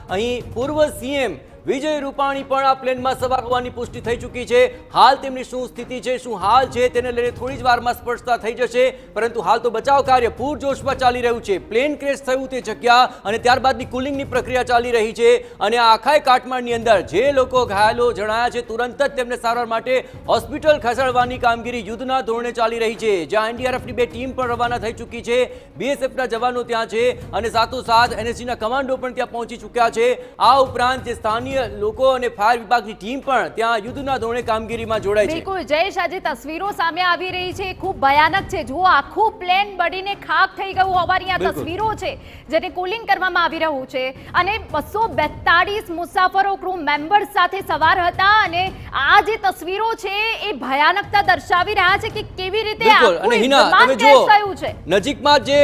અહીં પૂર્વ સીએમ વિજય રૂપાણી પણ આ પ્લેનમાં સવાર હોવાની પુષ્ટિ થઈ ચૂકી છે। હાલ તેમની શું સ્થિતિ છે, શું હાલ છે, તેને લઈને થોડી જ વારમાં સ્પષ્ટતા થઈ જશે, પરંતુ હાલ તો બચાવ કાર્ય પૂરજોશમાં ચાલી રહ્યું છે। પ્લેન ક્રેશ થયું તે જગ્યા અને ત્યારબાદની કુલિંગની પ્રક્રિયા ચાલી રહી છે અને આ આખા કાટમાળની અંદર જે લોકો ઘાયલો જણાયા છે તુરંત જ તેમને સારવાર માટે હોસ્પિટલ ખસેડવાની કામગીરી યુદ્ધના ધોરણે ચાલી રહી છે, જ્યાં એનડીઆરએફની 2 ટીમ પણ રવાના થઈ ચૂકી છે, બીએસએફના જવાનો ત્યાં છે અને સાથોસાથ એનએસજીના કમાન્ડો પણ ત્યાં પહોંચી ચૂક્યા છે। આ ઉપરાંત જે સ્થાનિક લોકો અને ફાયર વિભાગની ટીમ પણ ત્યાં યુદ્ધના ધોરણે કામગીરીમાં જોડાય છે। બિલકુલ જયેશ, આજે તસવીરો સામે આવી રહી છે, ખૂબ ભયાનક છે। જુઓ, આખું પ્લેન બળીને ખાખ થઈ ગયું હોવાની આ તસવીરો છે, જેને કુલિંગ કરવામાં આવી રહ્યું છે અને 242 મુસાફરો ક્રૂ મેમ્બર્સ સાથે સવાર હતા અને આ જે તસવીરો છે એ ભયાનકતા દર્શાવી રહ્યા છે કે કેવી રીતે આખું વિમાન ક્રેશ થયું છે। નજીકમાં જે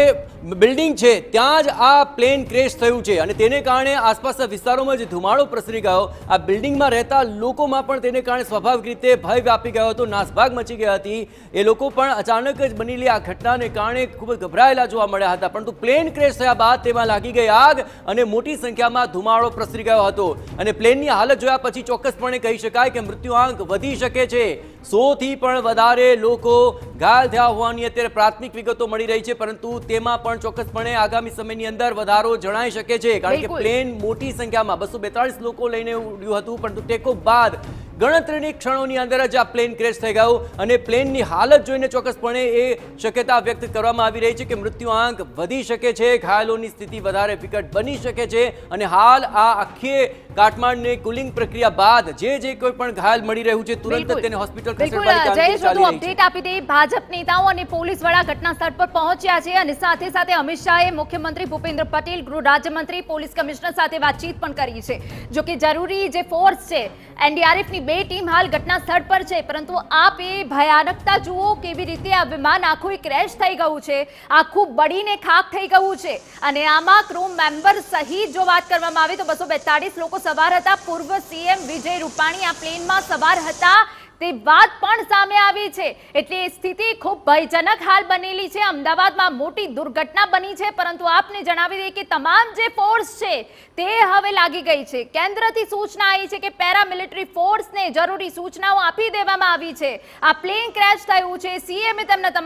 બિલ્ડિંગ છે ત્યાં જ આ પ્લેન ક્રેશ થયું છે અને તેને કારણે આસપાસના વિસ્તારોમાં જે ધુમાડો પ્રસરી ગયો, આ બિલ્ડિંગમાં રહેતા લોકોમાં પણ તેને કારણે સ્વાભાવિક રીતે ભય વ્યાપી ગયો હતો, નાસભાગ મચી ગઈ હતી। એ લોકો પણ અચાનક જ બનેલી આ ઘટનાને કારણે ખૂબ જ ગભરાયેલા જોવા મળ્યા હતા, પરંતુ પ્લેન ક્રેશ થયા બાદ તેમાં લાગી ગઈ આગ અને મોટી સંખ્યામાં ધુમાડો પ્રસરી ગયો હતો અને પ્લેનની હાલત જોયા પછી ચોક્કસપણે કહી શકાય કે મૃત્યુઆંક વધી શકે છે। 100 થી પણ વધારે લોકો ઘાયલ થયા હોવાની અત્યારે પ્રાથમિક વિગતો મળી રહી છે, પરંતુ તેમાં પણ ચોક્કસપણે આગામી સમયની અંદર વધારો જણાઈ શકે છે, કારણ કે પ્લેન મોટી સંખ્યામાં 242 લોકો લઈને ઉડ્યું હતું, પરંતુ ટેકઓફ બાદ ગણતરીની ક્ષણોની અંદર જ આ પ્લેન ક્રેશ થઈ ગયું અને પ્લેનની હાલત જોઈને ચોક્કસપણે એ શક્યતા વ્યક્ત કરવામાં આવી રહી છે કે મૃત્યુઆંક વધી શકે છે, ઘાયલોની સ્થિતિ વધારે વિકટ બની શકે છે અને હાલ આ આખી કાટમાળની કુલિંગ પ્રક્રિયા બાદ જે કોઈ પણ ઘાયલ મળી રહ્યું છે તુરંત તેને હોસ્પિટલ ખસેડવાની કામગીરી ચાલી રહી છે। અપડેટ આપી દે, ભાજપ નેતાઓ અને પોલીસ વડા ઘટના સ્થળ પર પહોંચ્યા છે અને સાથે સાથે અમિત શાહે મુખ્યમંત્રી ભૂપેન્દ્ર પટેલ, ગૃહ રાજ્યમંત્રી, પોલીસ કમિશનર સાથે વાતચીત પણ કરી છે। જો કે જરૂરી જે ફોર્સ છે, એનડીઆરએફની 2 ટીમ હાલ ઘટના સ્થળ પર છે, પરંતુ આપ એ ભયાનકતા જુઓ કેવી રીતે આ વિમાન આખું ક્રેશ થઈ ગયું છે, આખું બળીને ખાખ થઈ ગયું છે અને આમાં ક્રૂ મેમ્બર સહિત જો વાત કરવામાં આવે તો 242 લોકો સવાર હતા। પૂર્વ સીએમ વિજય રૂપાણી આ પ્લેનમાં સવાર હતા તે વાત પણ સામે આવી છે, એટલે સ્થિતિ ખૂબ ભયજનક હાલ બનેલી છે। અમદાવાદમાં મોટી દુર્ઘટના બની છે, પરંતુ આપને જણાવી દઈએ કે તમામ જે ફોર્સ છે તે હવે લાગી ગઈ છે। કેન્દ્રથી સૂચના આવી છે કે પેરામિલિટરી ફોર્સને જરૂરી સૂચનાઓ આપી દેવામાં આવી છે। આ પ્લેન ક્રેશ થયું છે, સીએમએ તેમના